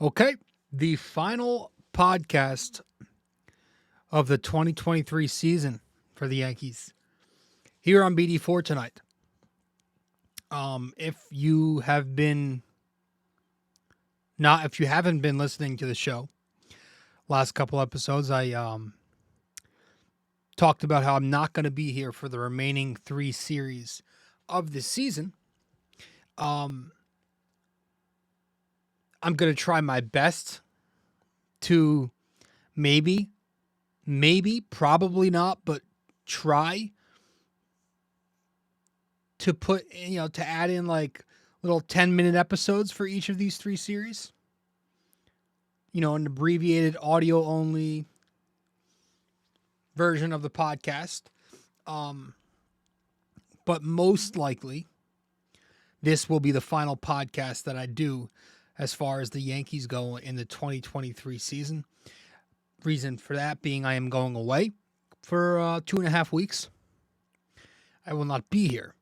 Okay, the final podcast of the 2023 season for the Yankees here on BD4 tonight. If you haven't been listening to the show, last couple episodes, I talked about how I'm not going to be here for the remaining 3 series of the season. I'm going to try my best to maybe, probably not, but try to to add in like little 10-minute episodes for each of these 3 series. An abbreviated audio only version of the podcast. But most likely, this will be the final podcast that I do as far as the Yankees go in the 2023 season. Reason for that being I am going away for 2.5 weeks. I will not be here.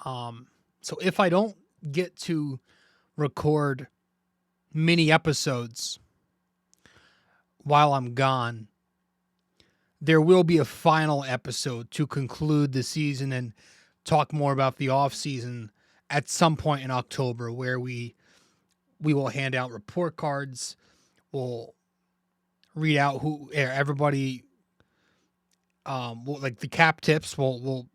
So if I don't get to record mini episodes while I'm gone, there will be a final episode to conclude the season and talk more about the offseason at some point in October, where we will hand out report cards. We'll read out who everybody, like the cap tips. We'll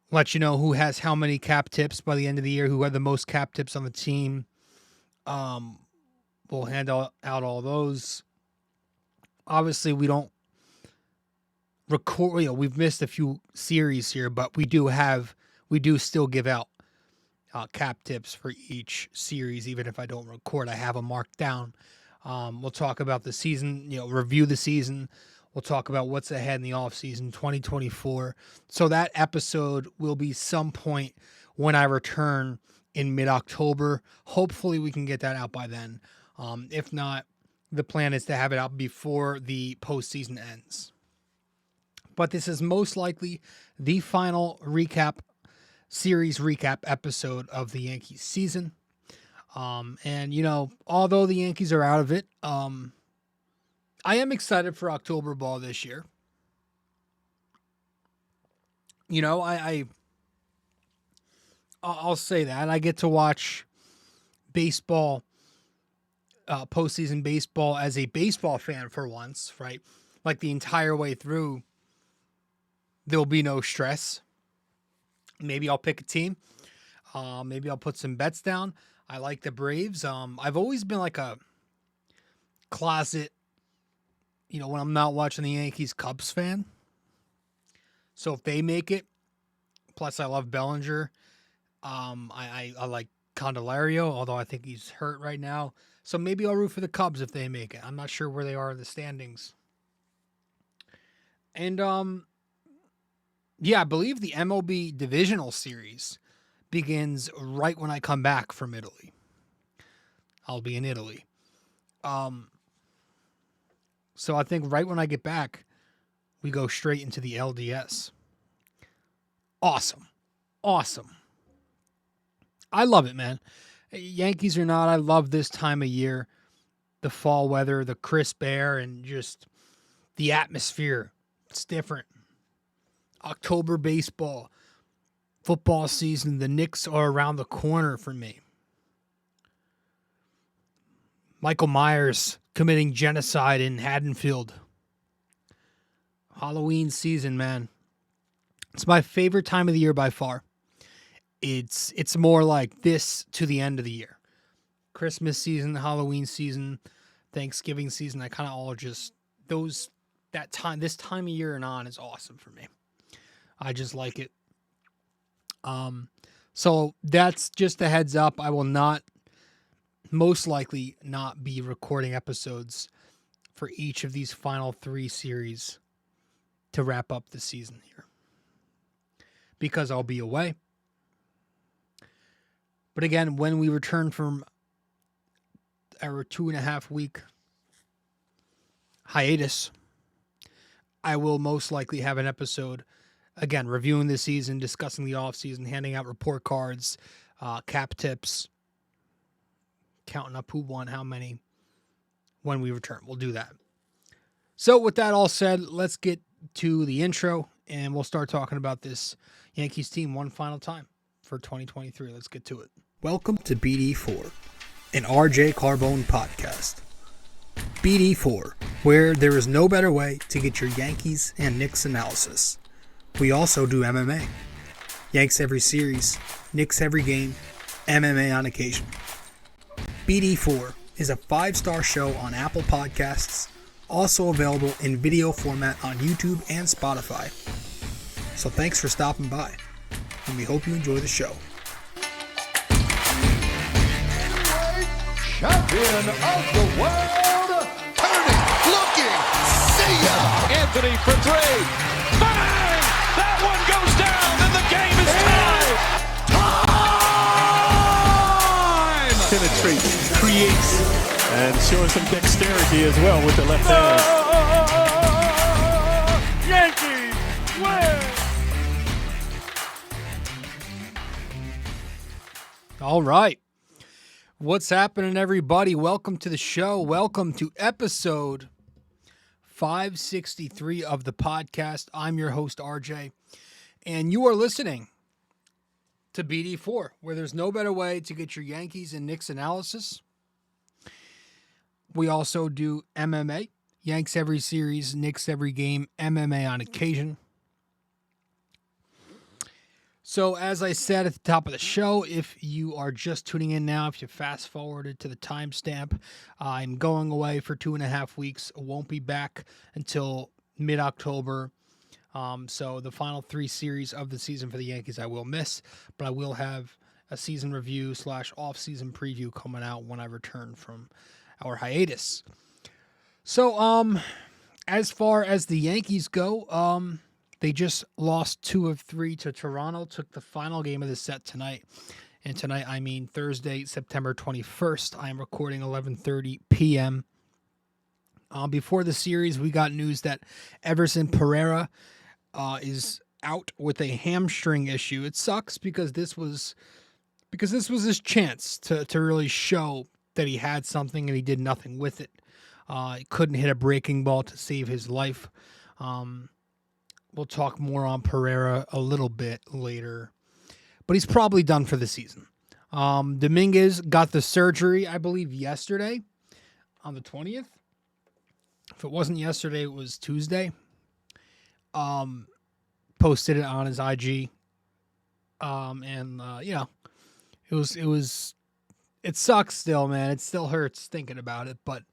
let you know who has how many cap tips by the end of the year, who had the most cap tips on the team. We'll hand out all those. Obviously, we don't record, we've missed a few series here, but we do still give out cap tips for each series, even if I don't record. I have them marked down. We'll talk about the season, review the season. We'll talk about what's ahead in the offseason, 2024. So that episode will be some point when I return in mid-October. Hopefully we can get that out by then. If not, the plan is to have it out before the postseason ends. But this is most likely the final series recap episode of the Yankees season. And, although the Yankees are out of it, I am excited for October ball this year. I'll say that. I get to watch baseball, postseason baseball as a baseball fan for once, right? Like the entire way through, there'll be no stress. Maybe I'll pick a team. Maybe I'll put some bets down. I like the Braves. I've always been like a closet, when I'm not watching the Yankees, Cubs fan. So if they make it, plus I love Bellinger. I like Candelario, although I think he's hurt right now. So maybe I'll root for the Cubs if they make it. I'm not sure where they are in the standings. And I believe the MLB divisional series begins right when I come back from Italy. I'll be in Italy. So I think right when I get back, we go straight into the LDS. Awesome. I love it, man. Yankees or not, I love this time of year. The fall weather, the crisp air, and just the atmosphere. It's different. October baseball, football season, the Knicks are around the corner for me. Michael Myers committing genocide in Haddonfield. Halloween season, man. It's my favorite time of the year by far. It's more like this to the end of the year. Christmas season, Halloween season, Thanksgiving season, I kind of all just this time of year and on is awesome for me. I just like it. So that's just a heads up. I will most likely not be recording episodes for each of these final 3 series to wrap up the season here, because I'll be away. But again, when we return from our 2.5 week hiatus, I will most likely have an episode, again, reviewing the season, discussing the offseason, handing out report cards, cap tips, counting up who won how many when we return. We'll do that. So with that all said, let's get to the intro, and we'll start talking about this Yankees team one final time for 2023. Let's get to it. Welcome to BD4, an RJ Carbone podcast. BD4, where there is no better way to get your Yankees and Knicks analysis. We also do MMA. Yanks every series, Knicks every game, MMA on occasion. BD4 is a 5-star show on Apple Podcasts, also available in video format on YouTube and Spotify. So thanks for stopping by, and we hope you enjoy the show. Champion of the world, turning, looking, see ya! Anthony for three, bang! That one goes down, and the game is tied! Time! Penetrates, creates, and showing some dexterity as well with the left hand. Yankees win! All right. What's happening, everybody? Welcome to the show. Welcome to episode 563 of the podcast. I'm your host, RJ, and you are listening to BD4, where there's no better way to get your Yankees and Knicks analysis. We also do MMA, Yanks every series, Knicks every game, MMA on occasion. So as I said at the top of the show, if you are just tuning in now, if you fast forwarded to the timestamp, I'm going away for 2.5 weeks. I won't be back until mid-October. So the final 3 series of the season for the Yankees I will miss, but I will have a season review / off-season preview coming out when I return from our hiatus. So as far as the Yankees go, they just lost 2 of 3 to Toronto, took the final game of the set tonight. And tonight, I mean Thursday, September 21st. I am recording 11:30 p.m. Before the series, we got news that Everson Pereira is out with a hamstring issue. It sucks because this was his chance to really show that he had something, and he did nothing with it. He couldn't hit a breaking ball to save his life. We'll talk more on Pereira a little bit later, but he's probably done for the season. Dominguez got the surgery, I believe, yesterday on the 20th. If it wasn't yesterday, it was Tuesday. Posted it on his IG. It sucks still, man. It still hurts thinking about it, but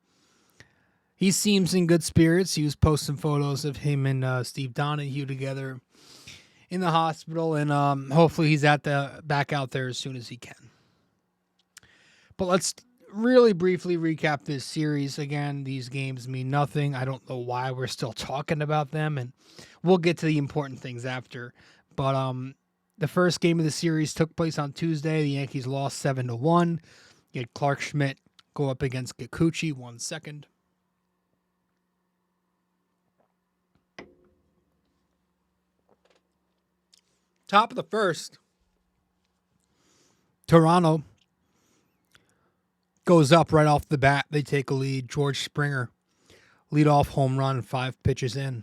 he seems in good spirits. He was posting photos of him and Steve Donahue together in the hospital, and hopefully he's back out there as soon as he can. But let's really briefly recap this series. Again, these games mean nothing. I don't know why we're still talking about them, and we'll get to the important things after. But the first game of the series took place on Tuesday. The Yankees lost 7-1. You had Clarke Schmidt go up against Kikuchi, 1 second. Top of the first, Toronto goes up right off the bat. They take a lead. George Springer, leadoff home run, 5 pitches in.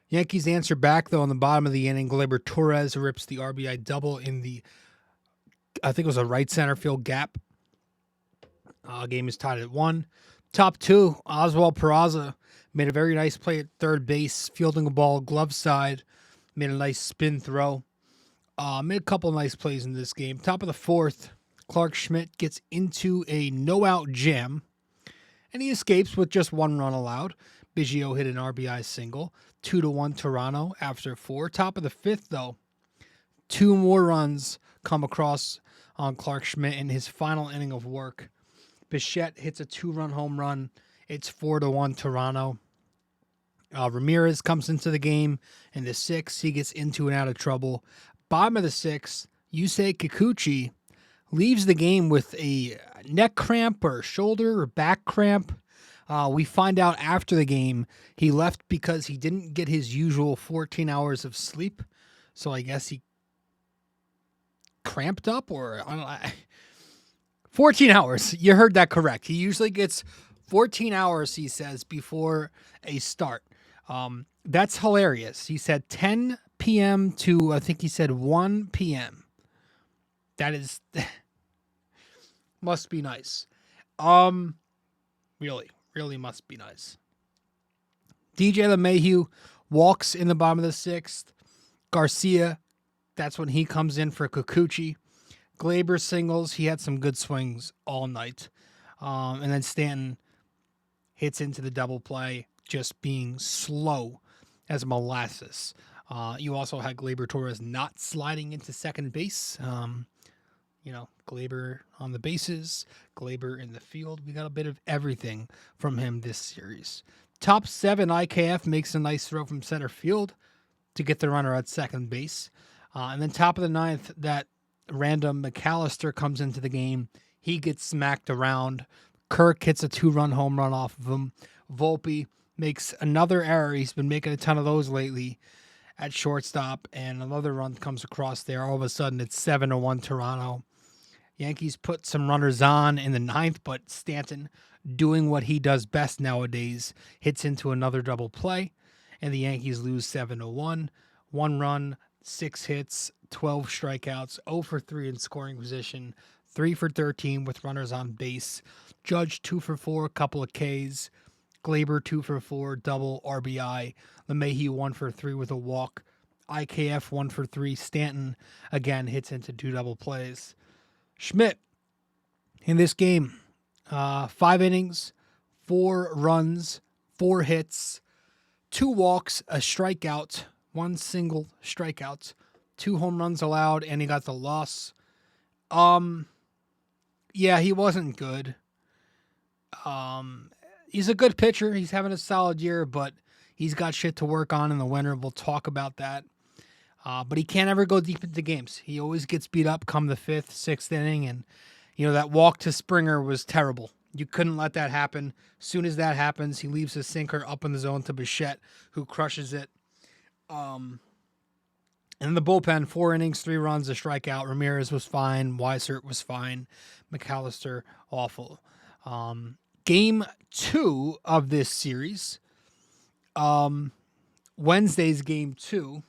Yankees answer back, though, on the bottom of the inning. Gleyber Torres rips the RBI double in the, I think it was a right center field gap. Game is tied at 1. Top 2, Oswald Peraza made a very nice play at third base, fielding a ball glove side. Made a nice spin throw. Made a couple nice plays in this game. Top of the 4th, Clarke Schmidt gets into a no-out jam, and he escapes with just 1 run allowed. Biggio hit an RBI single. 2-1 Toronto after 4. Top of the 5th, though, 2 more runs come across on Clarke Schmidt in his final inning of work. Bichette hits a 2-run home run. It's 4-1 Toronto. Ramirez comes into the game in the 6th. He gets into and out of trouble. Bottom of the 6th, Yusei Kikuchi leaves the game with a neck cramp or shoulder or back cramp. We find out after the game he left because he didn't get his usual 14 hours of sleep. So I guess he cramped up, or I don't know. 14 hours. You heard that correct. He usually gets 14 hours, he says, before a start. That's hilarious. He said 10 p.m. to, I think he said 1 p.m. That is, must be nice. Really must be nice. DJ LeMahieu walks in the bottom of the sixth. Garcia, that's when he comes in for Kikuchi. Gleyber singles. He had some good swings all night. And then Stanton hits into the double play, just being slow as molasses. You also had Gleyber Torres not sliding into second base. Gleyber on the bases, Gleyber in the field. We got a bit of everything from him this series. Top 7, IKF makes a nice throw from center field to get the runner at second base. And then top of the ninth, that random McAllister comes into the game. He gets smacked around. Clarke hits a 2-run home run off of him. Volpe makes another error. He's been making a ton of those lately at shortstop, and another run comes across there. All of a sudden, it's 7-1 Toronto. Yankees put some runners on in the ninth, but Stanton, doing what he does best nowadays, hits into another double play, and the Yankees lose 7-1. 1 run, 6 hits, 12 strikeouts, 0 for 3 in scoring position, 3 for 13 with runners on base. Judge 2 for 4, a couple of Ks. Gleyber 2 for 4, double RBI. LeMahieu 1 for 3 with a walk. IKF 1 for 3. Stanton again hits into 2 double plays. Schmidt in this game, 5 innings, 4 runs, 4 hits, 2 walks, a strikeout, 1 single strikeout, 2 home runs allowed, and he got the loss. Yeah, he wasn't good. He's a good pitcher. He's having a solid year, but he's got shit to work on in the winter. We'll talk about that. But he can't ever go deep into games. He always gets beat up come the 5th, 6th inning, and that walk to Springer was terrible. You couldn't let that happen. As soon as that happens, he leaves his sinker up in the zone to Bichette, who crushes it. And the bullpen, 4 innings, 3 runs, a strikeout. Ramirez was fine. Weissert was fine. McAllister, awful. Game 2 of this series, Wednesday's game 2.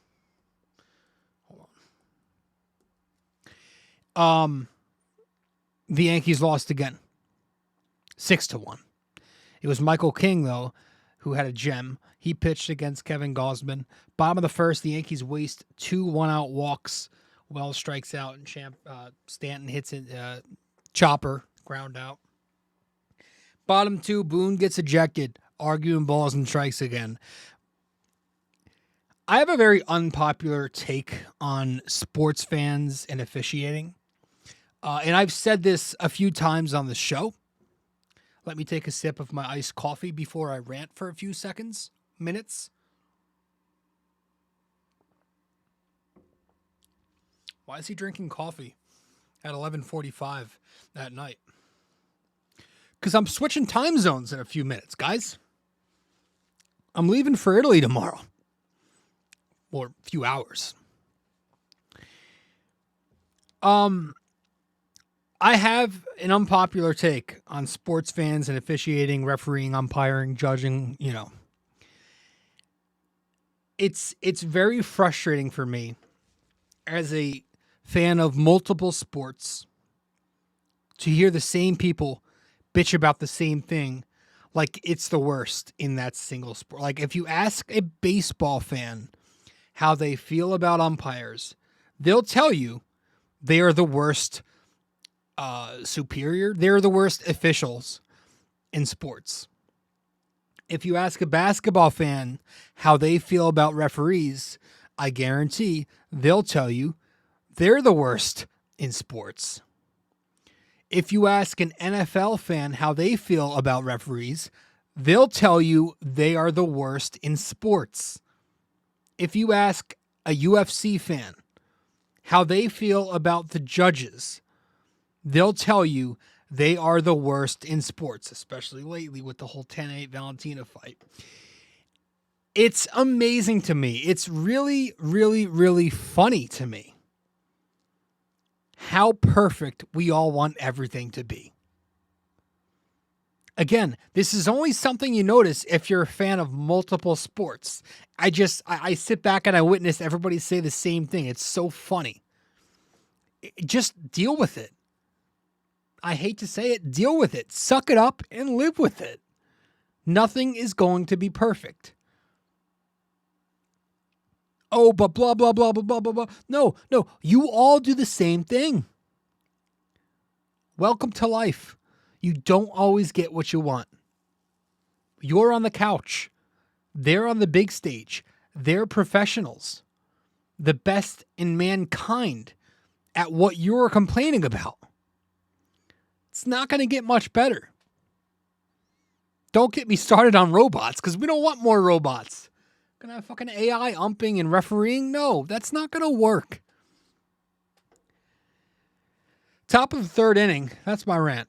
The Yankees lost again, 6-1. It was Michael King, though, who had a gem. He pitched against Kevin Gausman. Bottom of the first, the Yankees waste 2 one-out walks. Wells strikes out, and Stanton hits it, chopper, ground out. Bottom 2, Boone gets ejected, arguing balls and strikes again. I have a very unpopular take on sports fans and officiating. And I've said this a few times on the show. Let me take a sip of my iced coffee before I rant for a few minutes. Why is he drinking coffee at 11:45 at night? Because I'm switching time zones in a few minutes, guys. I'm leaving for Italy tomorrow. Or a few hours. I have an unpopular take on sports fans and officiating, refereeing, umpiring, judging, It's very frustrating for me as a fan of multiple sports to hear the same people bitch about the same thing like it's the worst in that single sport. Like if you ask a baseball fan how they feel about umpires, they'll tell you they are the worst superior. They're the worst officials in sports. If you ask a basketball fan how they feel about referees, I guarantee they'll tell you they're the worst in sports. If you ask an NFL fan how they feel about referees, they'll tell you they are the worst in sports. If you ask a UFC fan how they feel about the judges, they'll tell you they are the worst in sports, especially lately with the whole 10-8 Valentina fight. It's amazing to me. It's really, really, really funny to me how perfect we all want everything to be. Again, this is only something you notice if you're a fan of multiple sports. I sit back and I witness everybody say the same thing. It's so funny. Just deal with it. I hate to say it, deal with it. Suck it up and live with it. Nothing is going to be perfect. Oh, but blah, blah, blah, blah, blah, blah, blah. No, you all do the same thing. Welcome to life. You don't always get what you want. You're on the couch. They're on the big stage. They're professionals. The best in mankind at what you're complaining about. It's not going to get much better. Don't get me started on robots, because we don't want more robots. Gonna have fucking AI umping and refereeing? No, that's not going to work. Top of the third inning. That's my rant.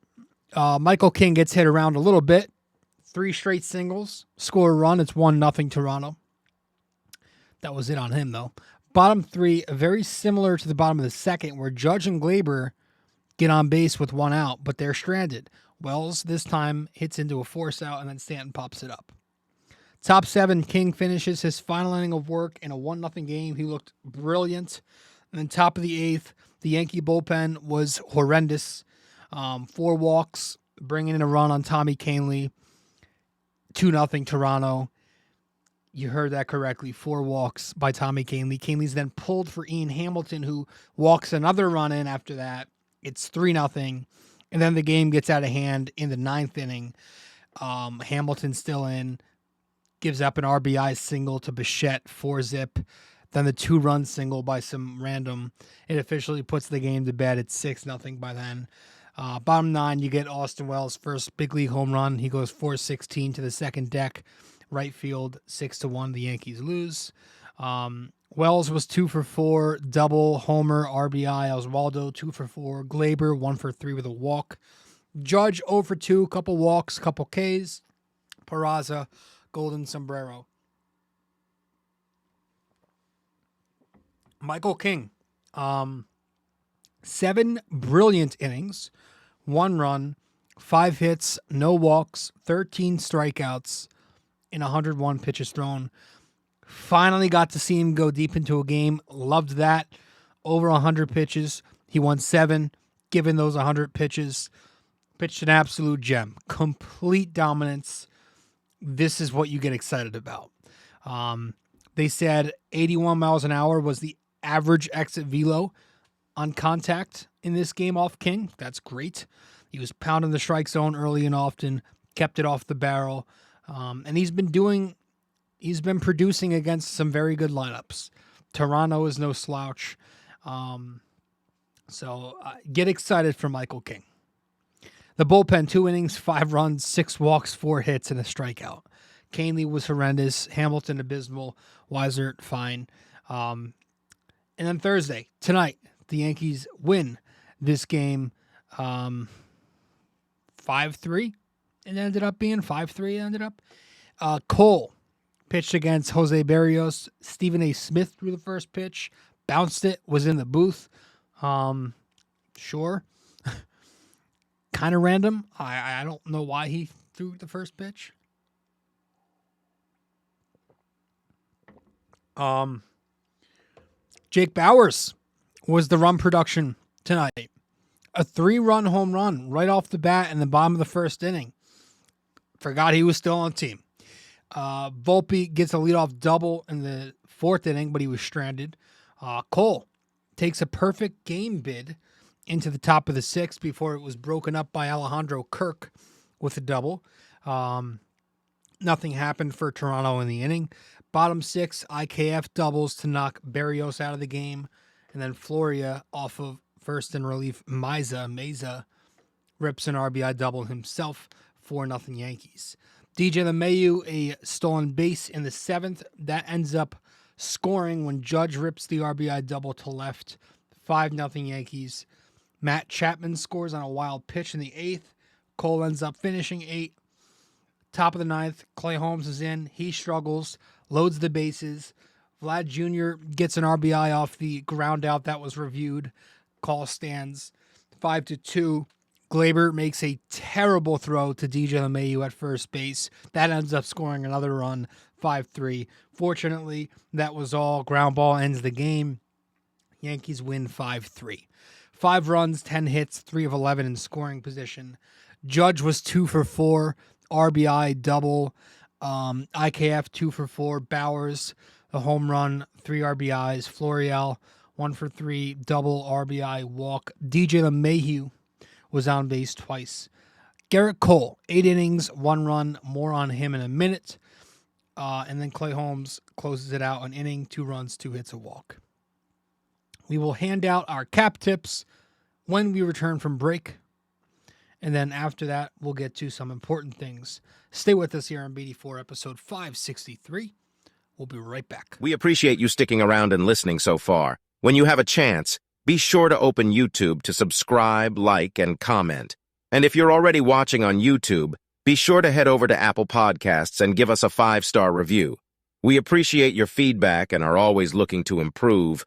Michael King gets hit around a little bit. 3 straight singles. Score a run. It's 1-0 Toronto. That was it on him, though. Bottom 3, very similar to the bottom of the second, where Judge and Glaber get on base with 1 out, but they're stranded. Wells, this time, hits into a force out, and then Stanton pops it up. Top 7, King finishes his final inning of work in a 1-0 game. He looked brilliant. And then top of the 8th, the Yankee bullpen was horrendous. 4 walks, bringing in a run on Tommy Kahnle. 2-0 Toronto. You heard that correctly. 4 walks by Tommy Kahnle. Kahnle's then pulled for Ian Hamilton, who walks another run in after that. It's 3-0. And then the game gets out of hand in the 9th inning. Hamilton still in. Gives up an RBI single to Bichette, 4-zip. Then the 2-run single by some random. It officially puts the game to bed. It's 6-0 by then. Bottom 9, you get Austin Wells' first big league home run. He goes 4-16 to the second deck. Right field, 6-1. The Yankees lose. Wells was 2 for 4, double, homer, RBI. Oswaldo, 2 for 4. Glaber, 1 for 3 with a walk. Judge, 0 for 2, couple walks, couple Ks. Peraza, golden sombrero. Michael King, 7 brilliant innings, 1 run, 5 hits, no walks, 13 strikeouts in 101 pitches thrown. Finally got to see him go deep into a game. Loved that. Over 100 pitches. He won 7, given those 100 pitches. Pitched an absolute gem. Complete dominance. This is what you get excited about. They said 81 miles an hour was the average exit velo on contact in this game off King. That's great. He was pounding the strike zone early and often, kept it off the barrel. And he's been producing against some very good lineups. Toronto is no slouch. So get excited for Michael King. The bullpen, 2 innings, 5 runs, 6 walks, 4 hits, and a strikeout. Kahnle was horrendous. Hamilton, abysmal. Weissert, fine. And then Thursday, tonight, the Yankees win this game 5-3. It ended up being 5-3. It ended up. Cole pitched against Jose Barrios. Stephen A. Smith threw the first pitch. Bounced it. Was in the booth. Sure. Kind of random. I don't know why he threw the first pitch. Jake Bauers was the run production tonight. A 3-run home run right off the bat in the bottom of the first inning. Forgot he was still on the team. Volpe gets a leadoff double in the 4th inning, but he was stranded. Cole takes a perfect game bid into the top of the 6th before it was broken up by Alejandro Kirk with a double. Nothing happened for Toronto in the inning. Bottom 6, IKF doubles to knock Barrios out of the game. And then Floria off of first in relief, Meza rips an RBI double himself. 4-0 Yankees. DJ LeMahieu, a stolen base in the 7th. That ends up scoring when Judge rips the RBI double to left. 5-0 Yankees. Matt Chapman scores on a wild pitch in the 8th. Cole ends up finishing 8. Top of the 9th, Clay Holmes is in. He struggles, loads the bases. Vlad Jr. gets an RBI off the ground out that was reviewed. Call stands 5-2. Glaber makes a terrible throw to DJ LeMahieu at first base. That ends up scoring another run, 5-3. Fortunately, that was all. Ground ball ends the game. Yankees win 5-3. 5 runs, 10 hits, 3 of 11 in scoring position. Judge was 2 for 4, RBI double. IKF 2 for 4. Bowers, a home run, 3 RBIs. Florial 1 for 3, double RBI walk. DJ LeMahieu was on base twice. Gerrit Cole, 8 innings, 1 run. More on him in a minute. And then Clay Holmes closes it out, an inning, 2 runs, 2 hits, a walk. We will hand out our cap tips when we return from break. And then after that, we'll get to some important things. Stay with us here on BD4 episode 563. We'll be right back. We appreciate you sticking around and listening so far. When you have a chance, be sure to open YouTube to subscribe, like, and comment. And if you're already watching on YouTube, be sure to head over to Apple Podcasts and give us a 5-star review. We appreciate your feedback and are always looking to improve.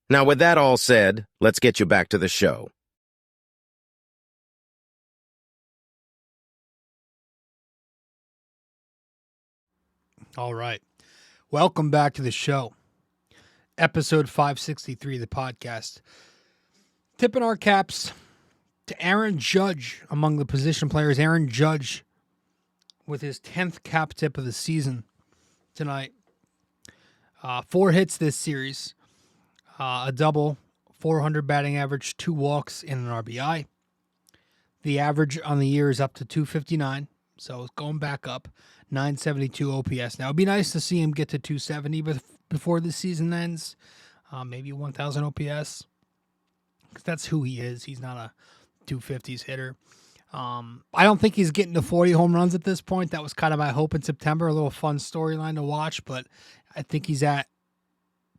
Now, with that all said, let's get you back to the show. All right. Welcome back to the show. Episode 563 of the podcast. Tipping our caps to Aaron Judge among the position players. Aaron Judge with his 10th cap tip of the season tonight. 4 hits this series. A double, 400 batting average, 2 walks, and an RBI. The average on the year is up to 259, so it's going back up. 972 OPS. Now, it'd be nice to see him get to 270 before the season ends. Maybe 1,000 OPS. Because that's who he is. He's not a 250s hitter. I don't think he's getting to 40 home runs at this point. That was kind of my hope in September. A little fun storyline to watch, but I think he's at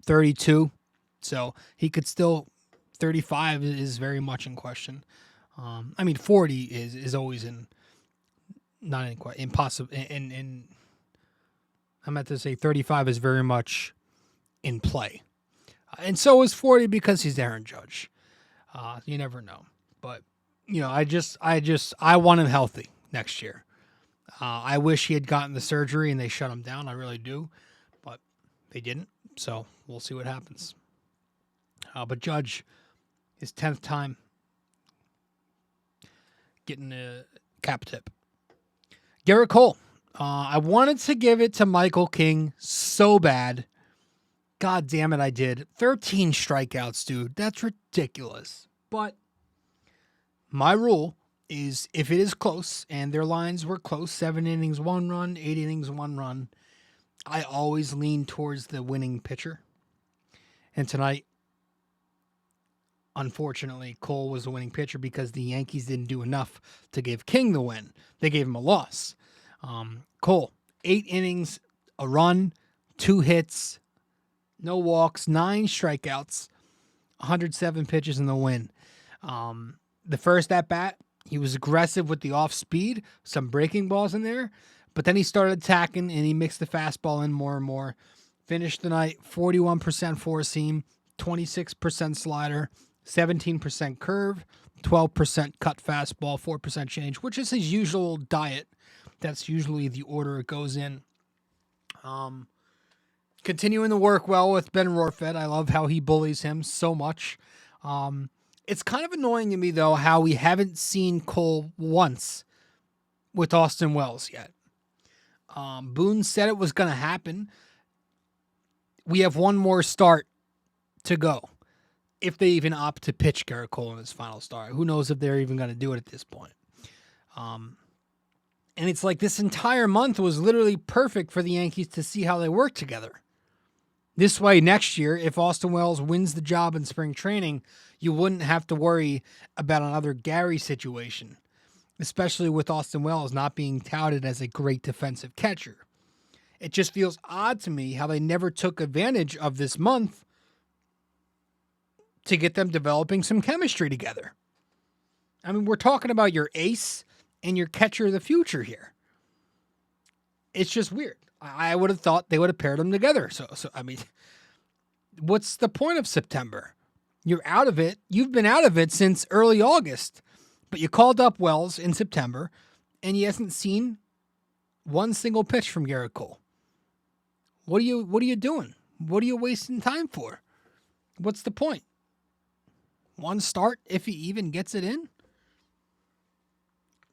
32. So he could still, 35 is very much in question. 40 is always not in question, impossible. I meant to say 35 is very much in play. And so is 40 because he's Aaron Judge. You never know. But, I want him healthy next year. I wish he had gotten the surgery and they shut him down. I really do. But they didn't. So we'll see what happens. But Judge, his 10th time getting a cap tip. Gerrit Cole. I wanted to give it to Michael King so bad. God damn it, I did. 13 strikeouts, dude. That's ridiculous. But my rule is if it is close, and their lines were close, 7 innings, 1 run, 8 innings, 1 run, I always lean towards the winning pitcher. And tonight, unfortunately, Cole was the winning pitcher because the Yankees didn't do enough to give King the win. They gave him a loss. Cole, 8 innings, a run, 2 hits, no walks, 9 strikeouts, 107 pitches in the win. The first at-bat, he was aggressive with the off-speed, some breaking balls in there, but then he started attacking and he mixed the fastball in more and more. Finished the night 41% four-seam, 26% slider, 17% curve, 12% cut fastball, 4% change, which is his usual diet. That's usually the order it goes in. Continuing to work well with Ben Rorfed. I love how he bullies him so much. It's kind of annoying to me, though, how we haven't seen Cole once with Austin Wells yet. Boone said it was going to happen. We have one more start to go. If they even opt to pitch Gerrit Cole in his final start. Who knows if they're even going to do it at this point. And it's like this entire month was literally perfect for the Yankees to see how they work together. This way, next year, if Austin Wells wins the job in spring training, you wouldn't have to worry about another Gary situation, especially with Austin Wells not being touted as a great defensive catcher. It just feels odd to me how they never took advantage of this month to get them developing some chemistry together. I mean, we're talking about your ace and your catcher of the future here. It's just weird. I would have thought they would have paired them together. So I mean, what's the point of September? You're out of it. You've been out of it since early August. But you called up Wells in September, and he hasn't seen one single pitch from Gerrit Cole. What are you doing? What are you wasting time for? What's the point? One start if he even gets it in?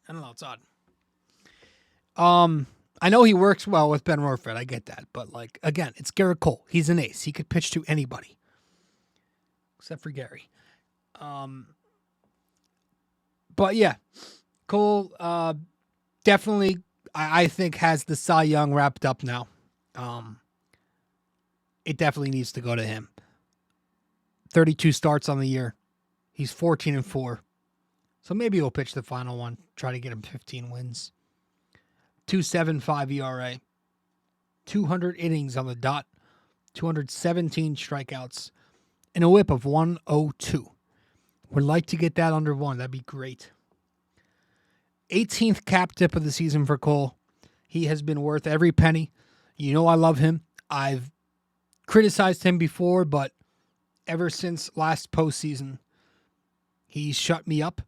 I don't know. It's odd. I know he works well with Ben Rorford. I get that. But, like, again, it's Gerrit Cole. He's an ace. He could pitch to anybody. Except for Gary. But, yeah. Cole definitely, I think, has the Cy Young wrapped up now. It definitely needs to go to him. 32 starts on the year. He's 14-4. So maybe he'll pitch the final one. Try to get him 15 wins. 2.75 ERA. 200 innings on the dot. 217 strikeouts. And a whip of 102. Would like to get that under 1. That'd be great. 18th cap tip of the season for Cole. He has been worth every penny. You know I love him. I've criticized him before, but ever since last postseason, he's shut me up,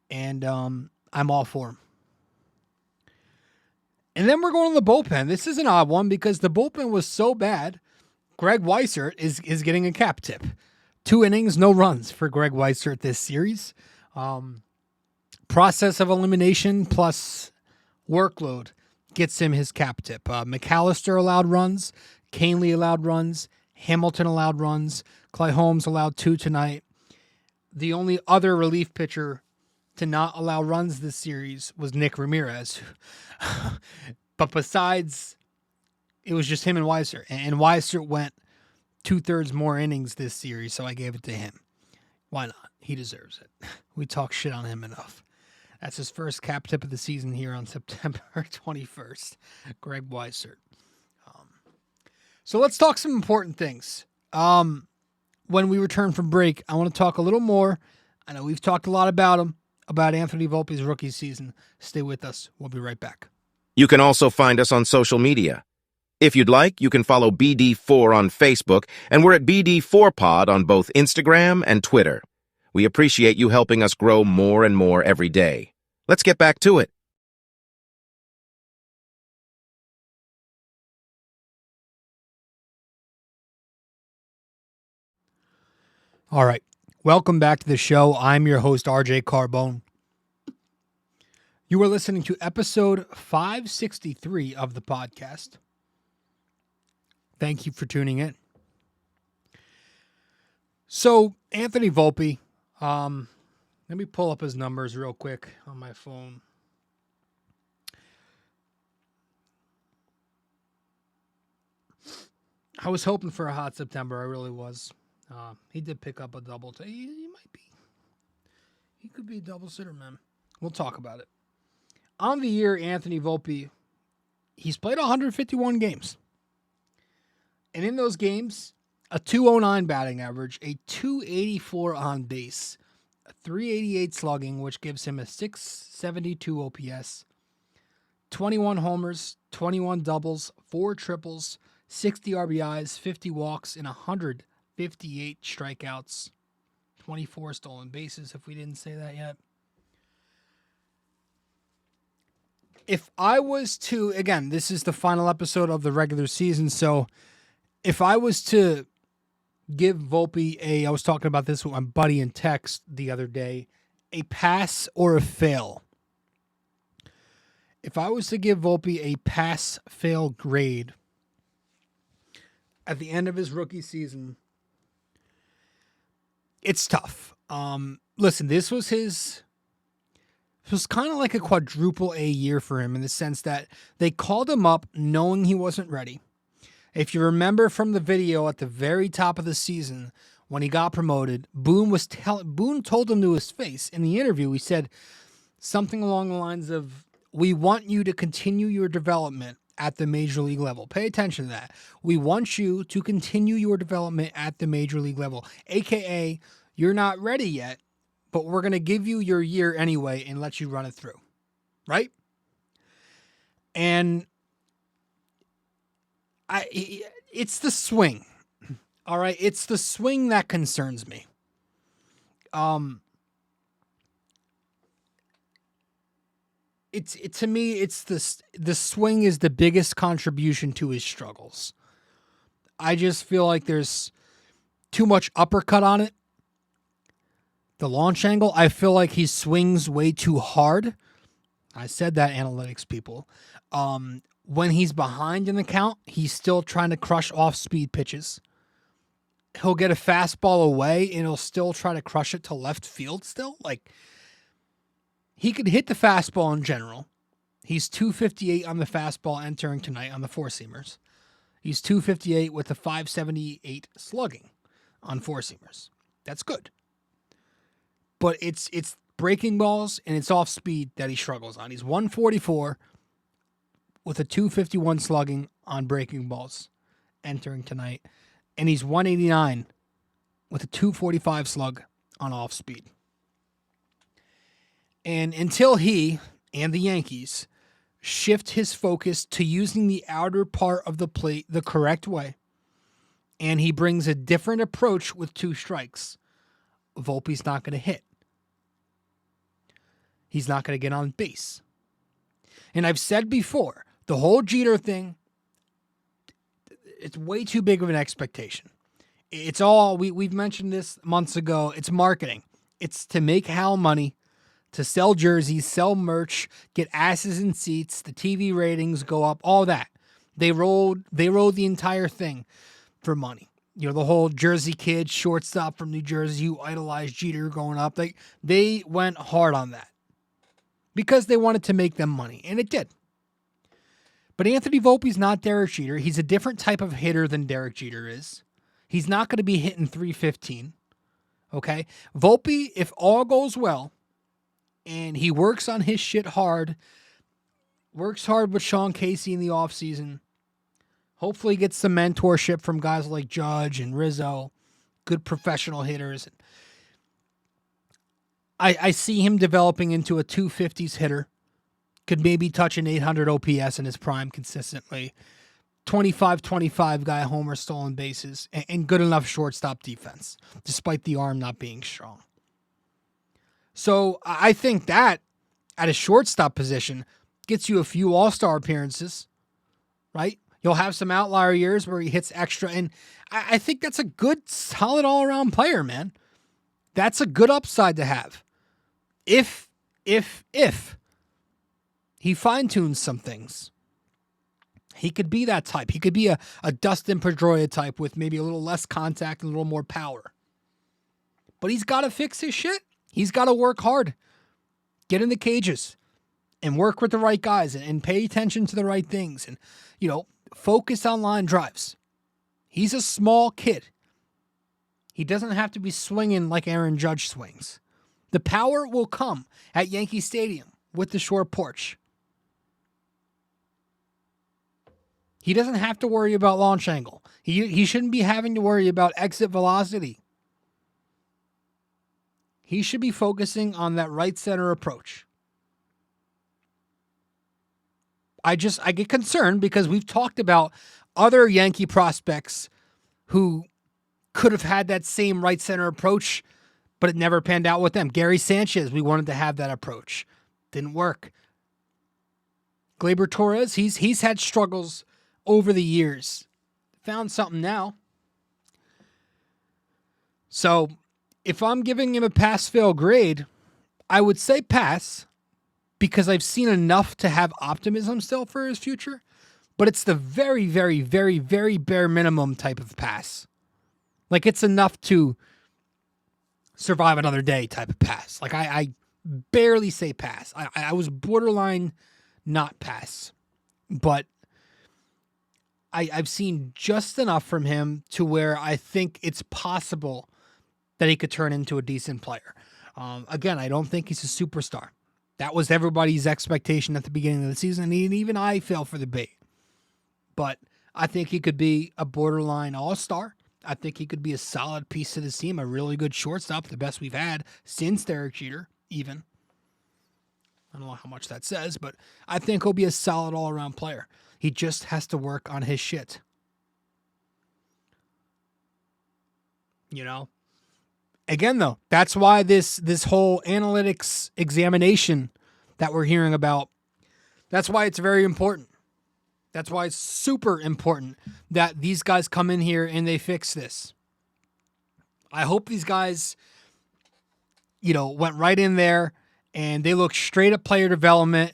and I'm all for him. And then we're going to the bullpen. This is an odd one because the bullpen was so bad. Greg Weissert is getting a cap tip. 2 innings, no runs for Greg Weissert this series. Process of elimination plus workload gets him his cap tip. McAllister allowed runs. Canely allowed runs. Hamilton allowed runs. Clay Holmes allowed 2 tonight. The only other relief pitcher to not allow runs this series was Nick Ramirez. But besides, it was just him and Weissert. And Weissert went 2/3 more innings this series, so I gave it to him. Why not? He deserves it. We talk shit on him enough. That's his first cap tip of the season here on September 21st. Greg Weissert. So let's talk some important things. When we return from break, I want to talk a little more. I know we've talked a lot about him, about Anthony Volpe's rookie season. Stay with us. We'll be right back. You can also find us on social media. If you'd like, you can follow BD4 on Facebook, and we're at BD4Pod on both Instagram and Twitter. We appreciate you helping us grow more and more every day. Let's get back to it. All right. Welcome back to the show. I'm your host, RJ Carbone. You are listening to episode 563 of the podcast. Thank you for tuning in. So, Anthony Volpe, let me pull up his numbers real quick on my phone. I was hoping for a hot September. I really was. He did pick up a double. He might be. He could be a double sitter, man. We'll talk about it. On the year, Anthony Volpe, he's played 151 games. And in those games, a 209 batting average, a 284 on base, a 388 slugging, which gives him a 672 OPS, 21 homers, 21 doubles, 4 triples, 60 RBIs, 50 walks, and 158 strikeouts, 24 stolen bases, if we didn't say that yet. If I was to, again, this is the final episode of the regular season, so if I was to give Volpe I was talking about this with my buddy in text the other day, a pass or a fail. If I was to give Volpe a pass-fail grade at the end of his rookie season, it's tough. Listen, this was kind of like a quadruple A year for him in the sense that they called him up knowing he wasn't ready. If you remember from the video at the very top of the season when he got promoted, Boone told him to his face in the interview. He said something along the lines of, "We want you to continue your development at the major league level." Pay attention to that. We want you to continue your development at the major league level, aka you're not ready yet, but we're going to give you your year anyway and let you run it through, right? And it's the swing, all right? It's the swing that concerns me. To me, it's the swing is the biggest contribution to his struggles. I just feel like there's too much uppercut on it. The launch angle, I feel like he swings way too hard. I said that, analytics people. When he's behind in the count, he's still trying to crush off-speed pitches. He'll get a fastball away, and he'll still try to crush it to left field still. Like, he could hit the fastball in general. He's 258 on the fastball entering tonight on the four-seamers. He's 258 with a 578 slugging on four-seamers. That's good. But it's breaking balls and it's off speed that he struggles on. He's 144 with a 251 slugging on breaking balls entering tonight. And he's 189 with a 245 slug on off speed. And until he and the Yankees shift his focus to using the outer part of the plate the correct way, and he brings a different approach with two strikes, Volpe's not going to hit. He's not going to get on base. And I've said before, the whole Jeter thing, it's way too big of an expectation. It's all, we've mentioned this months ago, it's marketing. It's to make Hal money, to sell jerseys, sell merch, get asses in seats, the TV ratings go up, all that. They rode the entire thing for money. You know, the whole Jersey kid, shortstop from New Jersey, who idolized Jeter growing up. They went hard on that because they wanted to make them money, and it did. But Anthony Volpe's not Derek Jeter. He's a different type of hitter than Derek Jeter is. He's not going to be hitting 315, okay? Volpe, if all goes well, and he works on his shit hard, works hard with Sean Casey in the offseason, hopefully gets some mentorship from guys like Judge and Rizzo, good professional hitters. I see him developing into a 250s hitter. Could maybe touch an 800 OPS in his prime consistently. 25-25 guy, homer, stolen bases, and good enough shortstop defense, despite the arm not being strong. So I think that at a shortstop position gets you a few all-star appearances, right? You'll have some outlier years where he hits extra, and I think that's a good, solid all-around player, man. That's a good upside to have. If he fine-tunes some things, he could be that type. He could be a Dustin Pedroia type with maybe a little less contact and a little more power. But he's got to fix his shit. He's got to work hard. Get in the cages and work with the right guys and pay attention to the right things and, you know, focus on line drives. He's a small kid. He doesn't have to be swinging like Aaron Judge swings. The power will come at Yankee Stadium with the short porch. He doesn't have to worry about launch angle. He shouldn't be having to worry about exit velocity. He should be focusing on that right center approach. I get concerned because we've talked about other Yankee prospects who could have had that same right center approach, but it never panned out with them. Gary Sanchez, we wanted to have that approach. Didn't work. Gleyber Torres, he's had struggles over the years. Found something now. So if I'm giving him a pass-fail grade, I would say pass because I've seen enough to have optimism still for his future, but it's the very, very, very, very bare minimum type of pass. Like, it's enough to survive another day type of pass. Like, I barely say pass. I was borderline not pass, but I've seen just enough from him to where I think it's possible that he could turn into a decent player. Again, I don't think he's a superstar. That was everybody's expectation at the beginning of the season, and even I fell for the bait. But I think he could be a borderline all-star. I think he could be a solid piece of the team, a really good shortstop, the best we've had since Derek Jeter, even. I don't know how much that says, but I think he'll be a solid all-around player. He just has to work on his shit. You know? Again, though, that's why this whole analytics examination that we're hearing about, that's why it's very important. That's why it's super important that these guys come in here and they fix this. I hope these guys, went right in there and they look straight at player development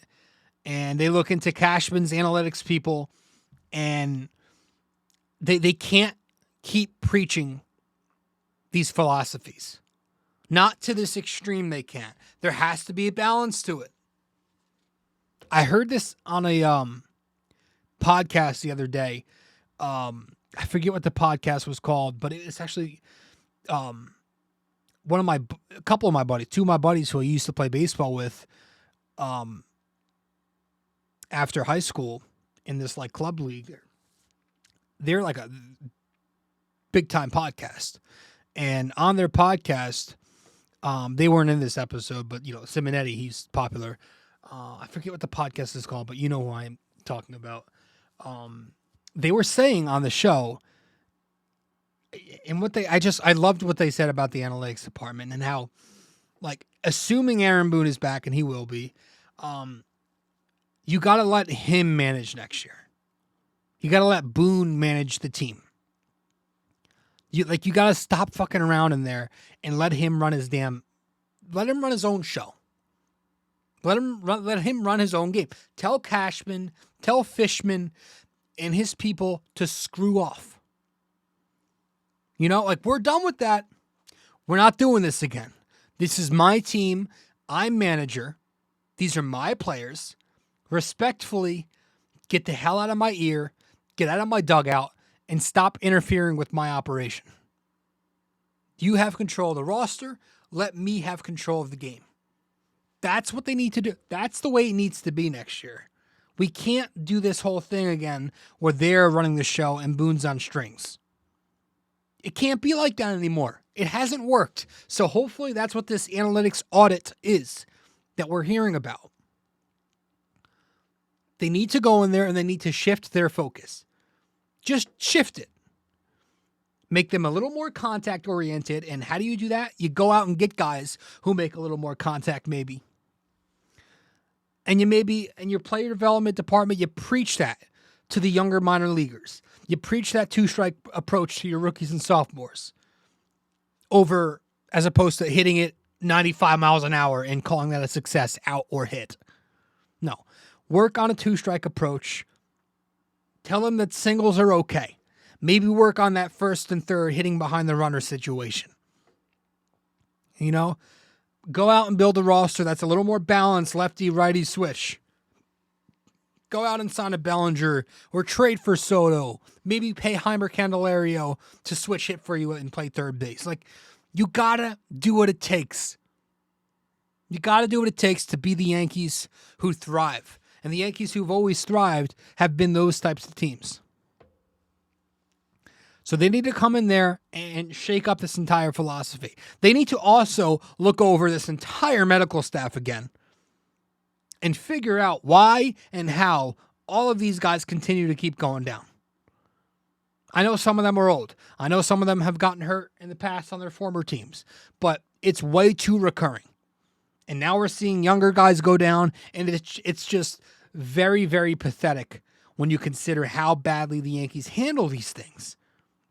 and they look into Cashman's analytics people, and they can't keep preaching these philosophies. Not to this extreme, they can't. There has to be a balance to it. I heard this on a podcast the other day. I forget what the podcast was called, but it's actually a couple of my buddies, two of my buddies who I used to play baseball with after high school in this like club league. They're like a big time podcast. And on their podcast, they weren't in this episode, but Simonetti, he's popular. I forget what the podcast is called, but you know who I'm talking about. They were saying on the show, and I loved what they said about the analytics department and how, like, assuming Aaron Boone is back, and he will be, you got to let him manage next year. You got to let Boone manage the team. You got to stop fucking around in there and let him run his own show. Let him run his own game. Tell Cashman, tell Fishman and his people to screw off. We're done with that. We're not doing this again. This is my team. I'm manager. These are my players. Respectfully, get the hell out of my ear, get out of my dugout, and stop interfering with my operation. You have control of the roster. Let me have control of the game. That's what they need to do. That's the way it needs to be next year. We can't do this whole thing again where they're running the show and Boone's on strings. It can't be like that anymore. It hasn't worked. So hopefully that's what this analytics audit is that we're hearing about. They need to go in there and they need to shift their focus. Just shift it. Make them a little more contact oriented. And how do you do that? You go out and get guys who make a little more contact maybe. And you maybe, in your player development department, you preach that to the younger minor leaguers. You preach that two-strike approach to your rookies and sophomores as opposed to hitting it 95 miles an hour and calling that a success, out or hit. No. Work on a two-strike approach. Tell them that singles are okay. Maybe work on that first and third hitting behind the runner situation. Go out and build a roster that's a little more balanced, lefty-righty switch. Go out and sign a Bellinger or trade for Soto. Maybe pay Heimer Candelario to switch hit for you and play third base. You got to do what it takes. You got to do what it takes to be the Yankees who thrive. And the Yankees who've always thrived have been those types of teams. So they need to come in there and shake up this entire philosophy. They need to also look over this entire medical staff again and figure out why and how all of these guys continue to keep going down. I know some of them are old. I know some of them have gotten hurt in the past on their former teams, but it's way too recurring. And now we're seeing younger guys go down, and it's just very, very pathetic when you consider how badly the Yankees handle these things.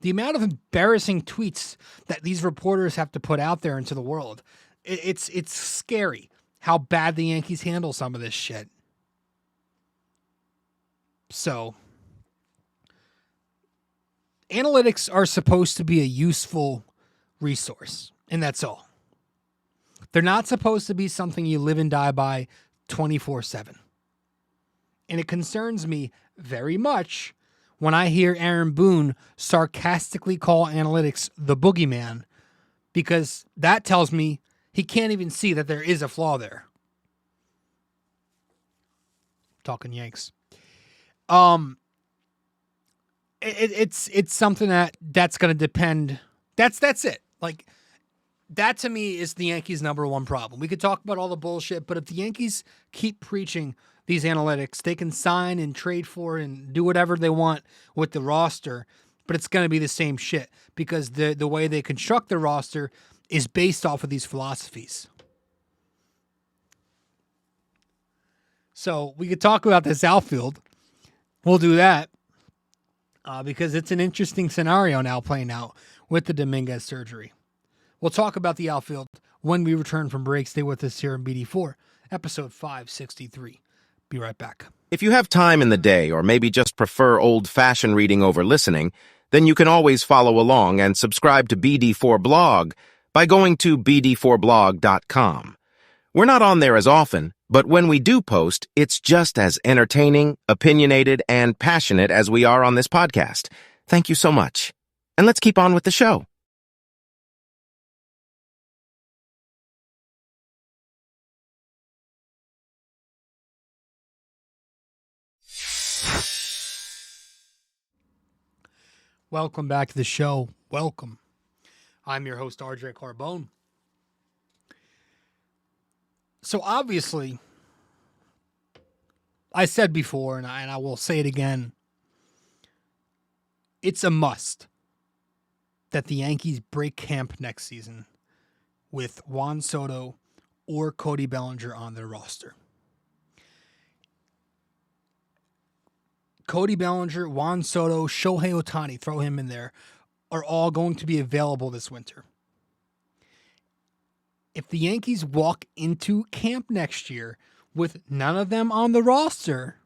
The amount of embarrassing tweets that these reporters have to put out there into the world, it's scary how bad the Yankees handle some of this shit. So, analytics are supposed to be a useful resource, and that's all. They're not supposed to be something you live and die by 24/7. And it concerns me very much when I hear Aaron Boone sarcastically call analytics the boogeyman, because that tells me he can't even see that there is a flaw there. Talking Yanks. It's something that's going to depend. That's it. That to me is the Yankees' number one problem. We could talk about all the bullshit, but if the Yankees keep preaching these analytics, they can sign and trade for and do whatever they want with the roster, but it's going to be the same shit because the way they construct the roster is based off of these philosophies. So we could talk about this outfield. We'll do that because it's an interesting scenario now playing out with the Dominguez surgery. We'll talk about the outfield when we return from break. Stay with us here in BD4, episode 563. Be right back. If you have time in the day or maybe just prefer old-fashioned reading over listening, then you can always follow along and subscribe to BD4 Blog by going to bd4blog.com. We're not on there as often, but when we do post, it's just as entertaining, opinionated, and passionate as we are on this podcast. Thank you so much. And let's keep on with the show. Welcome back to the show. Welcome. I'm your host, RJ Carbone. So obviously, I said before, and I will say it again, it's a must that the Yankees break camp next season with Juan Soto or Cody Bellinger on their roster. Cody Bellinger, Juan Soto, Shohei Ohtani, throw him in there, are all going to be available this winter. If the Yankees walk into camp next year with none of them on the roster,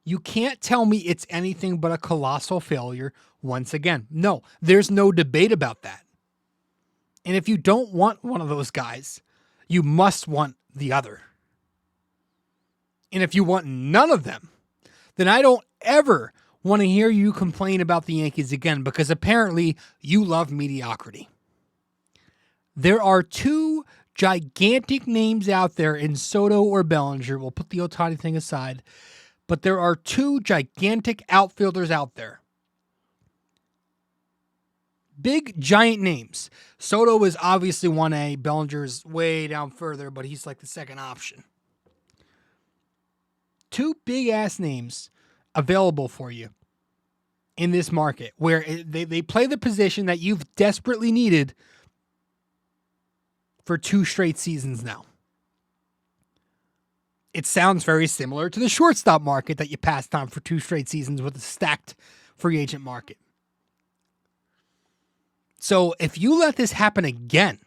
you can't tell me it's anything but a colossal failure once again. No, there's no debate about that. And if you don't want one of those guys, you must want the other. And if you want none of them, then I don't ever want to hear you complain about the Yankees again, because apparently you love mediocrity. There are two gigantic names out there in Soto or Bellinger. We'll put the Ohtani thing aside, but there are two gigantic outfielders out there. Big, giant names. Soto is obviously 1A. Bellinger's way down further, but he's like the second option. Two big-ass names available for you in this market where they play the position that you've desperately needed for 2 straight seasons now. It sounds very similar to the shortstop market that you passed on for 2 straight seasons with a stacked free agent market. So if you let this happen again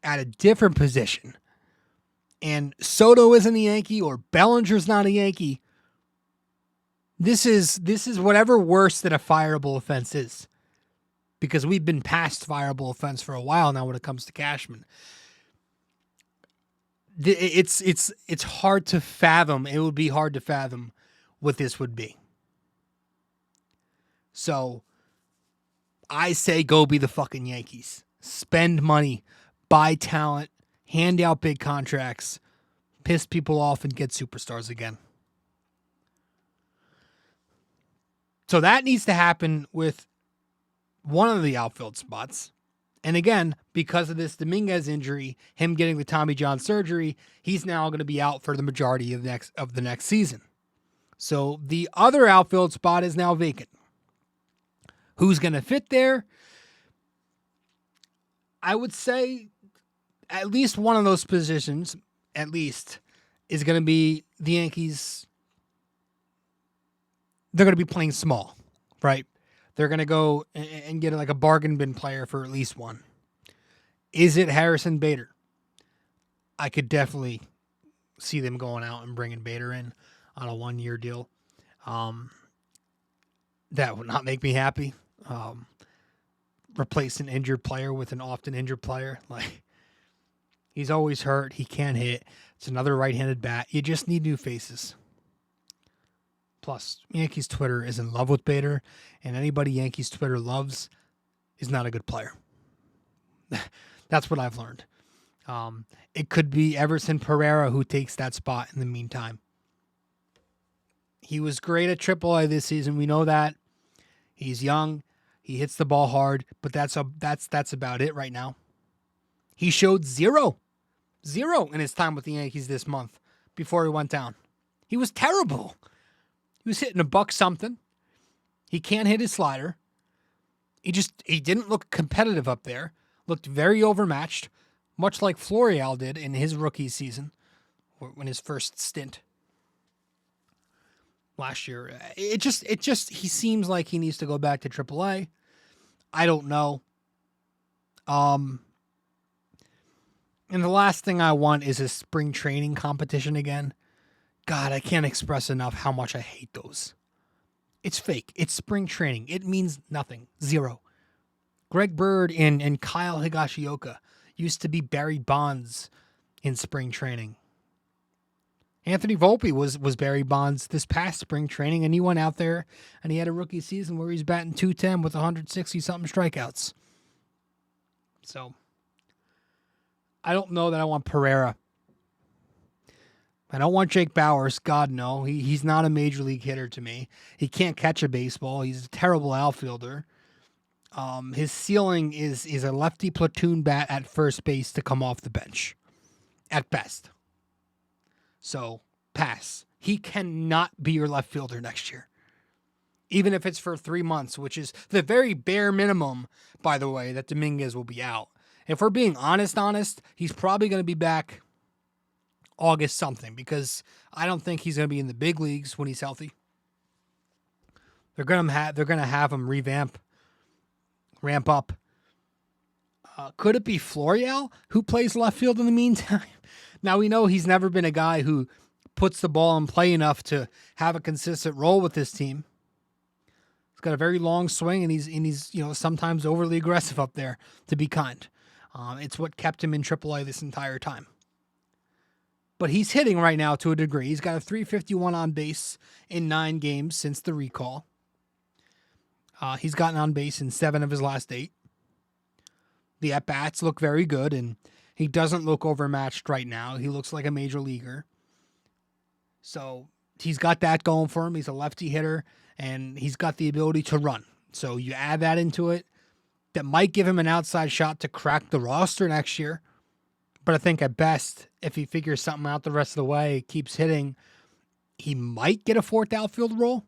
at a different position, and Soto isn't a Yankee or Bellinger's not a Yankee, this is whatever worse than a fireable offense is. Because we've been past fireable offense for a while now when it comes to Cashman. It's hard to fathom. It would be hard to fathom what this would be. So I say go be the fucking Yankees. Spend money, buy talent, hand out big contracts, piss people off, and get superstars again. So that needs to happen with one of the outfield spots. And again, because of this Dominguez injury, him getting the Tommy John surgery, he's now going to be out for the majority of the next season. So the other outfield spot is now vacant. Who's going to fit there? I would say at least one of those positions, at least, is going to be the Yankees. They're going to be playing small, right? They're going to go and get like a bargain bin player for at least one. Is it Harrison Bader? I could definitely see them going out and bringing Bader in on a 1-year deal. That would not make me happy. Replace an injured player with an often injured player. Like, he's always hurt. He can't hit. It's another right-handed bat. You just need new faces. Plus, Yankees Twitter is in love with Bader, and anybody Yankees Twitter loves is not a good player. That's what I've learned. It could be Everson Pereira who takes that spot in the meantime. He was great at AAA this season. We know that. He's young. He hits the ball hard, but that's about it right now. He showed zero in his time with the Yankees this month before he went down. He was terrible. He was hitting $1 something. He can't hit his slider. he didn't look competitive up there. Looked very overmatched, much like Florial did in his rookie season, or when his first stint last year. It just he seems like he needs to go back to AAA. I don't know. And the last thing I want is a spring training competition again. God, I can't express enough how much I hate those. It's fake. It's spring training. It means nothing. Zero. Greg Bird and Kyle Higashioka used to be Barry Bonds in spring training. Anthony Volpe was Barry Bonds this past spring training, and he went out there and he had a rookie season where he's batting .210 with 160-something strikeouts. So, I don't know that I want Pereira. I don't want Jake Bauers. God, no. He's not a major league hitter to me. He can't catch a baseball. He's a terrible outfielder. His ceiling is a lefty platoon bat at first base to come off the bench, at best. So, pass. He cannot be your left fielder next year, even if it's for 3 months, which is the very bare minimum, by the way, that Dominguez will be out. If we're being honest, he's probably going to be back August something, because I don't think he's going to be in the big leagues when he's healthy. They're going to have him ramp up. Could it be Florial who plays left field in the meantime? Now, we know he's never been a guy who puts the ball in play enough to have a consistent role with this team. He's got a very long swing, and he's sometimes overly aggressive up there, to be kind. It's what kept him in AAA this entire time. But he's hitting right now to a degree. He's got a .351 on base in 9 games since the recall. He's gotten on base in 7 of his last 8. The at-bats look very good, and he doesn't look overmatched right now. He looks like a major leaguer. So he's got that going for him. He's a lefty hitter, and he's got the ability to run. So you add that into it. That might give him an outside shot to crack the roster next year. But I think at best, if he figures something out the rest of the way, keeps hitting, he might get a 4th outfield role.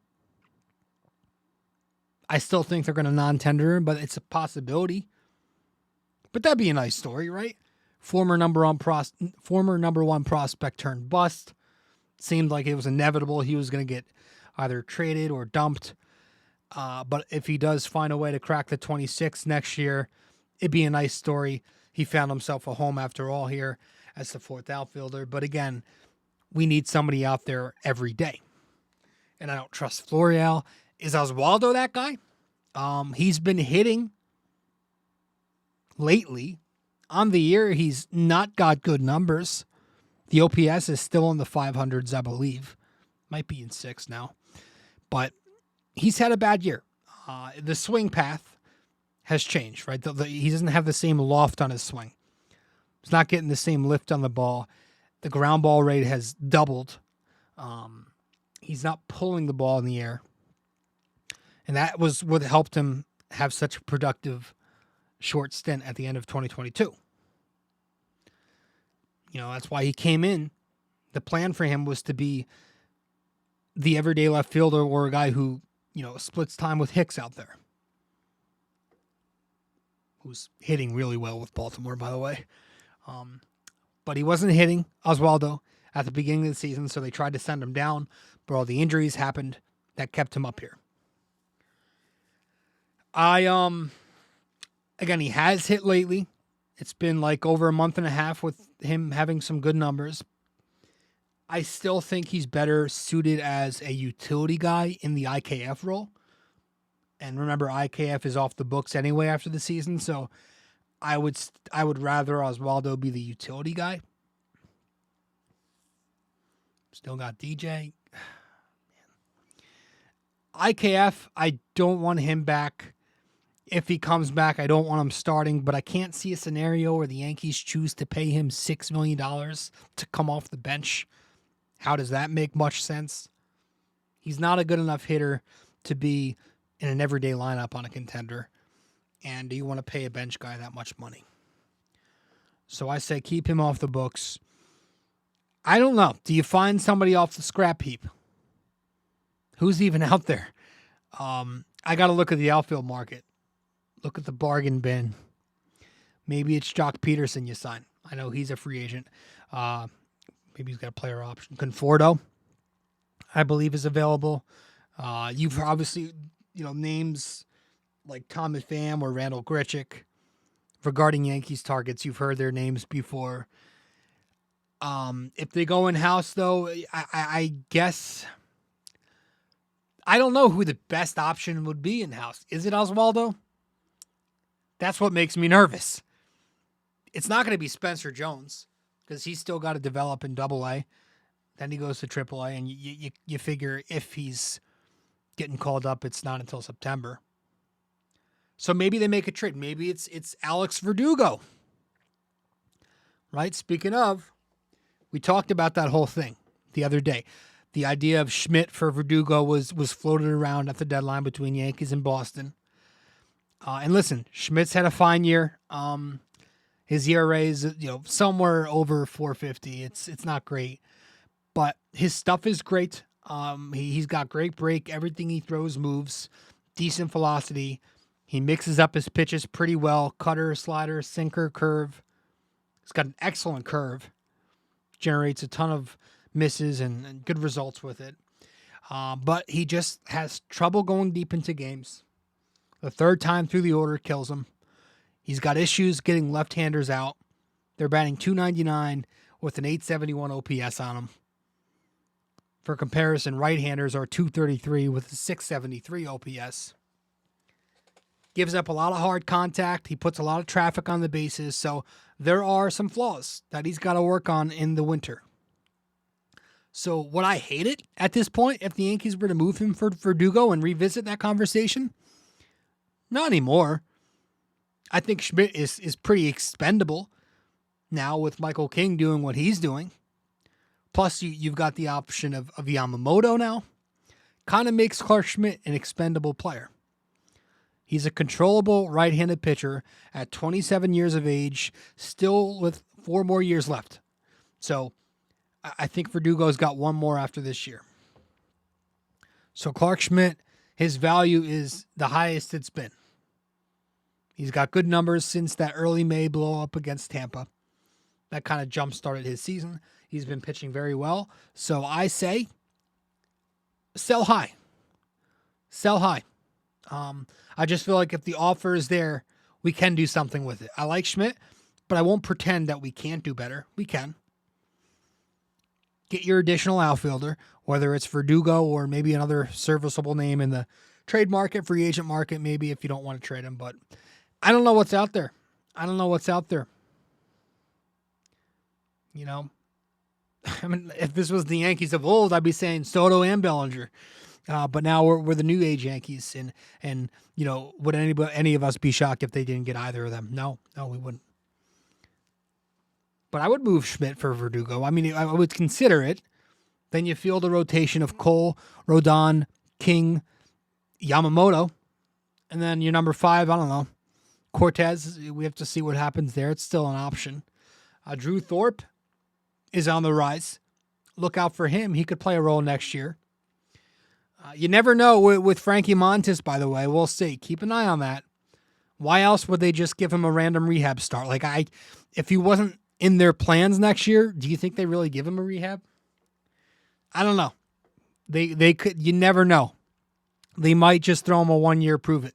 I still think they're going to non-tender him, but it's a possibility. But that'd be a nice story, right? Former number one prospect turned bust. Seemed like it was inevitable he was going to get either traded or dumped. But if he does find a way to crack the 26 next year, it'd be a nice story. He found himself a home after all here as the 4th outfielder. But again, we need somebody out there every day. And I don't trust Florial. Is Oswaldo that guy? He's been hitting lately. On the year, he's not got good numbers. The OPS is still in the 500s, I believe. Might be in 6 now. But he's had a bad year. The swing path has changed, right? He doesn't have the same loft on his swing. He's not getting the same lift on the ball. The ground ball rate has doubled. He's not pulling the ball in the air. And that was what helped him have such a productive short stint at the end of 2022. That's why he came in. The plan for him was to be the everyday left fielder, or a guy who, splits time with Hicks out there, who's hitting really well with Baltimore, by the way. But he wasn't hitting Oswaldo at the beginning of the season, so they tried to send him down, but all the injuries happened that kept him up here. Again, he has hit lately. It's been like over a month and a half with him having some good numbers. I still think he's better suited as a utility guy in the IKF role. And remember, IKF is off the books anyway after the season, so I would rather Oswaldo be the utility guy. Still got DJ. IKF, I don't want him back. If he comes back, I don't want him starting, but I can't see a scenario where the Yankees choose to pay him $6 million to come off the bench. How does that make much sense? He's not a good enough hitter to be in an everyday lineup on a contender. And do you want to pay a bench guy that much money? So I say keep him off the books. I don't know. Do you find somebody off the scrap heap? Who's even out there? I got to look at the outfield market. look at the bargain bin. Maybe it's Jock Peterson you sign. I know he's a free agent. Maybe he's got a player option. Conforto, I believe, is available. You've obviously, names like Thomas Pham or Randall Grichuk regarding Yankees targets. You've heard their names before. If they go in-house, though, I guess I don't know who the best option would be in-house. Is it Oswaldo? That's what makes me nervous. It's not going to be Spencer Jones because he's still got to develop in Double-A. Then he goes to Triple-A, and you figure if he's getting called up, it's not until September. So maybe they make a trade. Maybe it's Alex Verdugo. Right? Speaking of, we talked about that whole thing the other day. The idea of Schmidt for Verdugo was floated around at the deadline between Yankees and Boston. And listen, Schmidt's had a fine year. His ERA is somewhere over 4.50. It's not great, but his stuff is great. He's got great break. Everything he throws moves, decent velocity. He mixes up his pitches pretty well. Cutter, slider, sinker, curve. He's got an excellent curve. Generates a ton of misses and good results with it. But he just has trouble going deep into games. The third time through the order kills him. He's got issues getting left-handers out. They're batting .299 with an .871 OPS on them. For comparison, right-handers are .233 with a .673 OPS. Gives up a lot of hard contact. He puts a lot of traffic on the bases. So there are some flaws that he's got to work on in the winter. So would I hate it at this point if the Yankees were to move him for Verdugo and revisit that conversation? Not anymore. I think Schmidt is pretty expendable now with Michael King doing what he's doing. Plus, you've got the option of Yamamoto now. Kind of makes Clarke Schmidt an expendable player. He's a controllable right-handed pitcher at 27 years of age, still with 4 more years left. So I think Verdugo's got 1 more after this year. So Clarke Schmidt, his value is the highest it's been. He's got good numbers since that early May blow up against Tampa. That kind of jump-started his season. He's been pitching very well. So I say, sell high. Sell high. I just feel like if the offer is there, we can do something with it. I like Schmidt, but I won't pretend that we can't do better. We can. Get your additional outfielder, whether it's Verdugo or maybe another serviceable name in the trade market, free agent market, maybe if you don't want to trade him. But I don't know what's out there. I mean, if this was the Yankees of old, I'd be saying Soto and Bellinger. But now we're the new age Yankees, and would any of us be shocked if they didn't get either of them? No, we wouldn't. But I would move Schmidt for Verdugo. I mean, I would consider it. Then you field a rotation of Cole, Rodon, King, Yamamoto, and then your number 5. I don't know, Cortez. We have to see what happens there. It's still an option. Drew Thorpe is on the rise. Look out for him. He could play a role next year. You never know with Frankie Montas, by the way. We'll see. Keep an eye on that. Why else would they just give him a random rehab start? If he wasn't in their plans next year, do you think they really give him a rehab? I don't know. They could. You never know. They might just throw him a 1-year prove it.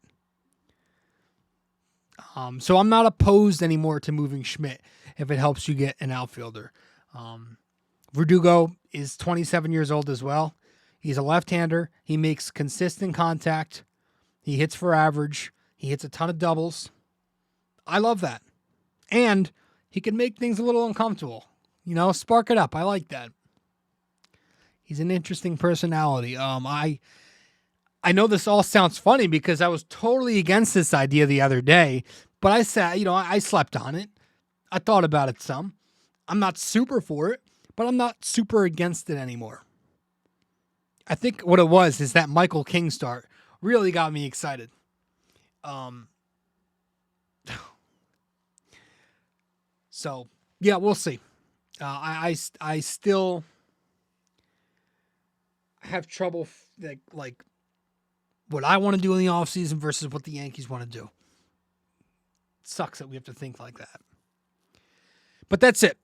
So I'm not opposed anymore to moving Schmidt if it helps you get an outfielder. Verdugo is 27 years old as well. He's a left-hander. He makes consistent contact. He hits for average. He hits a ton of doubles. I love that. And he can make things a little uncomfortable. Spark it up. I like that. He's an interesting personality. I know this all sounds funny because I was totally against this idea the other day, but I said, I slept on it. I thought about it some. I'm not super for it, but I'm not super against it anymore. I think what it was is that Michael King start really got me excited. So yeah, we'll see. I still have trouble like what I want to do in the offseason versus what the Yankees want to do. sucks that we have to think like that. But that's it.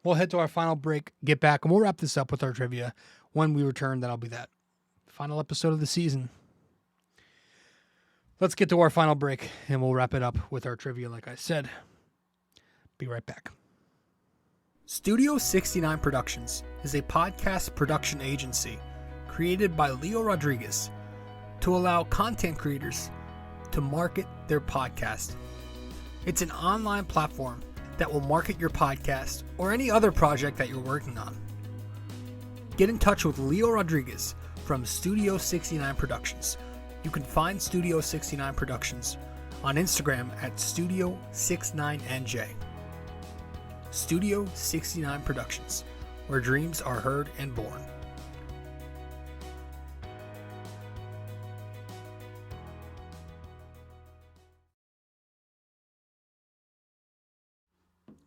We'll head to our final break, get back, and we'll wrap this up with our trivia. When we return, that'll be that final episode of the season. Let's get to our final break, and we'll wrap it up with our trivia, like I said. Be right back. Studio 69 Productions is a podcast production agency created by Leo Rodriguez to allow content creators to market their podcast. It's an online platform that will market your podcast or any other project that you're working on. Get in touch with Leo Rodriguez from Studio 69 Productions. You can find Studio 69 Productions on Instagram at Studio69NJ. Studio 69 Productions, where dreams are heard and born.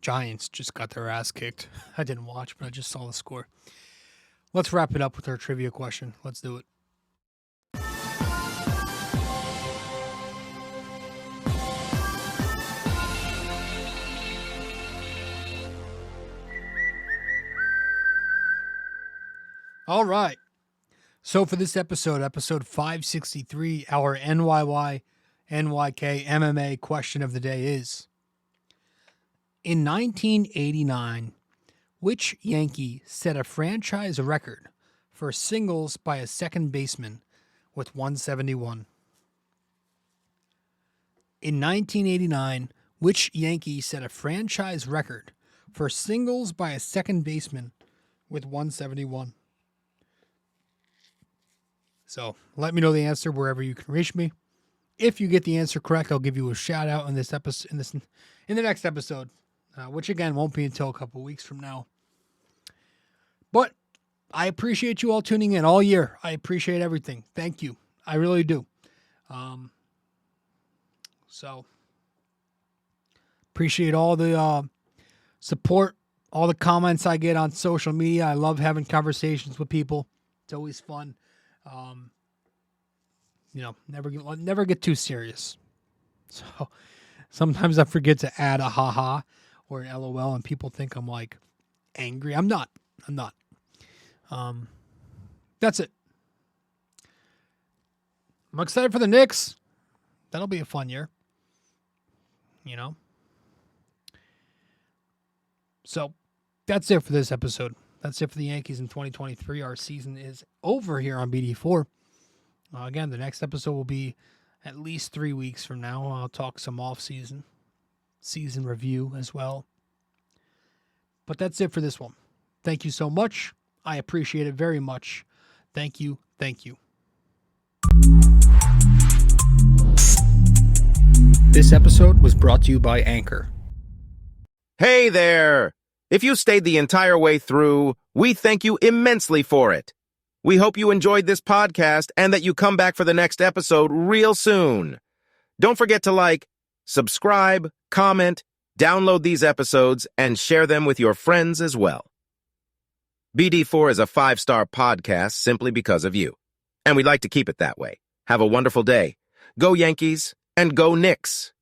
Giants just got their ass kicked. I didn't watch, but I just saw the score. Let's wrap it up with our trivia question. Let's do it. All right. So for this episode 563, our NYY-NYK-MMA question of the day is: in 1989, which Yankee set a franchise record for singles by a second baseman with 171? In 1989, which Yankee set a franchise record for singles by a second baseman with 171? So let me know the answer wherever you can reach me. If you get the answer correct, I'll give you a shout out in this episode, in the next episode, which again won't be until a couple weeks from now. But I appreciate you all tuning in all year. I appreciate everything. Thank you. I really do. So appreciate all the support, all the comments I get on social media. I love having conversations with people. It's always fun. Never get too serious. So sometimes I forget to add a haha or an LOL, and people think I'm like angry. I'm not. That's it. I'm excited for the Knicks. That'll be a fun year. So that's it for this episode. That's it for the Yankees in 2023. Our season is over here on BD4. Again, the next episode will be at least 3 weeks from now. I'll talk some offseason, season review as well. But that's it for this one. Thank you so much. I appreciate it very much. Thank you. Thank you. This episode was brought to you by Anchor. Hey there! If you stayed the entire way through, we thank you immensely for it. We hope you enjoyed this podcast and that you come back for the next episode real soon. Don't forget to like, subscribe, comment, download these episodes, and share them with your friends as well. BD4 is a 5-star podcast simply because of you, and we'd like to keep it that way. Have a wonderful day. Go Yankees and go Knicks!